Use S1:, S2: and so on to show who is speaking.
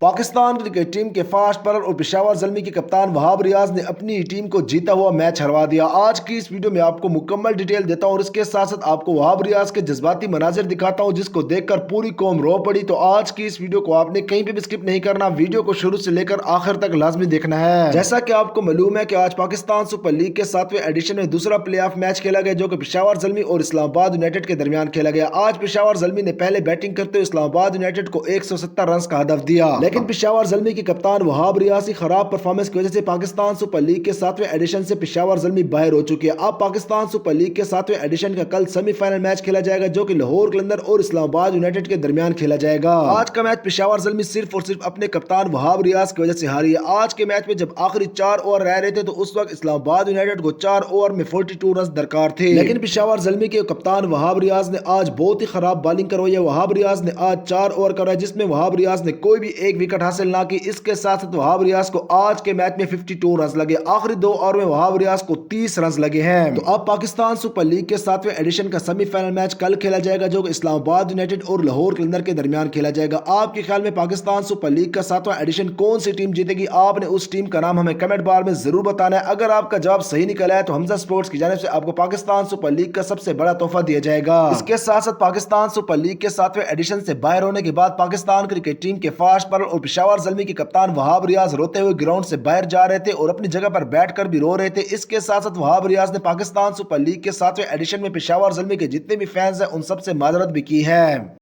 S1: Pakistan cricket team کے fast bowler اور پشاور زلمی کے کپتان وہاب ریاض نے اپنی ٹیم کو جیتا ہوا میچ ہروا دیا۔ آج کی اس ویڈیو میں آپ کو مکمل ڈیٹیل دیتا ہوں اور اس کے ساتھ ساتھ آپ کو وہاب ریاض کے جذباتی مناظر دکھاتا ہوں جس کو دیکھ کر پوری قوم رو پڑی۔ تو آج کی اس ویڈیو کو آپ نے کہیں پہ بھی اسکپ نہیں کرنا، ویڈیو کو شروع سے لے کر آخر تک لازمی دیکھنا ہے۔ جیسا کہ آپ کو معلوم ہے کہ آج پاکستان سپر لیگ کے 7ویں ایڈیشن میں دوسرا پلے آف میچ کھیلا گیا جو کہ پشاور زلمی اور اسلام آباد یونائیٹڈ کے درمیان کھیلا گیا۔ آج پشاور زلمی نے پہلے بیٹنگ کرتے ہوئے اسلام آباد یونائیٹڈ کو 170 رنز کا ہدف دیا، لیکن پشاور زلمی کے کپتان وہاب ریاض کی خراب پرفارمنس کی وجہ سے پاکستان سپر لیگ کے 7ویں ایڈیشن سے پشاور زلمی باہر ہو چکی ہے۔ اب پاکستان سپر لیگ کے 7ویں ایڈیشن کا کل سیمی فائنل میچ کھیلا جائے گا جو کہ لاہور قلندر اور اسلام آباد یونائیٹڈ کے درمیان کھیلا جائے گا۔ آج کا میچ پشاور زلمی صرف اور صرف اپنے کپتان وہاب ریاض کی وجہ سے ہاری ہے۔ آج کے میچ میں جب آخری 4 اوور رہ رہے تھے تو اس وقت اسلام آباد یونائیٹڈ کو 4 اوور میں 42 رنز درکار تھے، لیکن پشاور زلمی کے کپتان وہاب ریاض نے آج بہت ہی خراب بالنگ کروائی ہے۔ وہاب ریاض نے آج 4 اوور کرائے جس میں وہاب ریاض نے کوئی بھی ایک وکٹ حاصل نہ کی۔ اس کے ساتھ ساتھ وہاب ریاض کو آج کے میچ میں 52 رنز لگے، آخری 2 اوور میں وہاب ریاض کو 30 رنز لگے ہیں۔ تو اب پاکستان سپر لیگ کے 7ویں ایڈیشن کا سیمی فائنل میچ کل کھیلا جائے گا جو کہ اسلام آباد یونائیٹڈ اور لاہور قلندر کے درمیان کھیلا جائے گا۔ آپ کے خیال میں پاکستان سپر لیگ کا 7واں ایڈیشن کون سی ٹیم جیتے گی؟ آپ نے اس ٹیم کا نام ہمیں کمنٹ بار میں ضرور بتانا ہے۔ اگر آپ کا جواب صحیح نکلا ہے تو حمزہ سپورٹس کی جانب سے آپ کو پاکستان سپر لیگ کا سب سے بڑا تحفہ دیا جائے گا۔ اس کے ساتھ ساتھ پاکستان سپر لیگ کے 7ویں ایڈیشن سے باہر ہونے کے بعد پاکستان کرکٹ ٹیم کے فاسٹ بالر اور پشاور زلمی کے کپتان وہاب ریاض روتے ہوئے گراؤنڈ سے باہر جا رہے تھے اور اپنی جگہ پر بیٹھ کر بھی رو رہے تھے۔ اس کے ساتھ ساتھ وہاب ریاض نے پاکستان سپر لیگ کے 7ویں ایڈیشن میں پشاور زلمی کے جتنے بھی فینز ہیں ان سب سے معذرت بھی کی ہے۔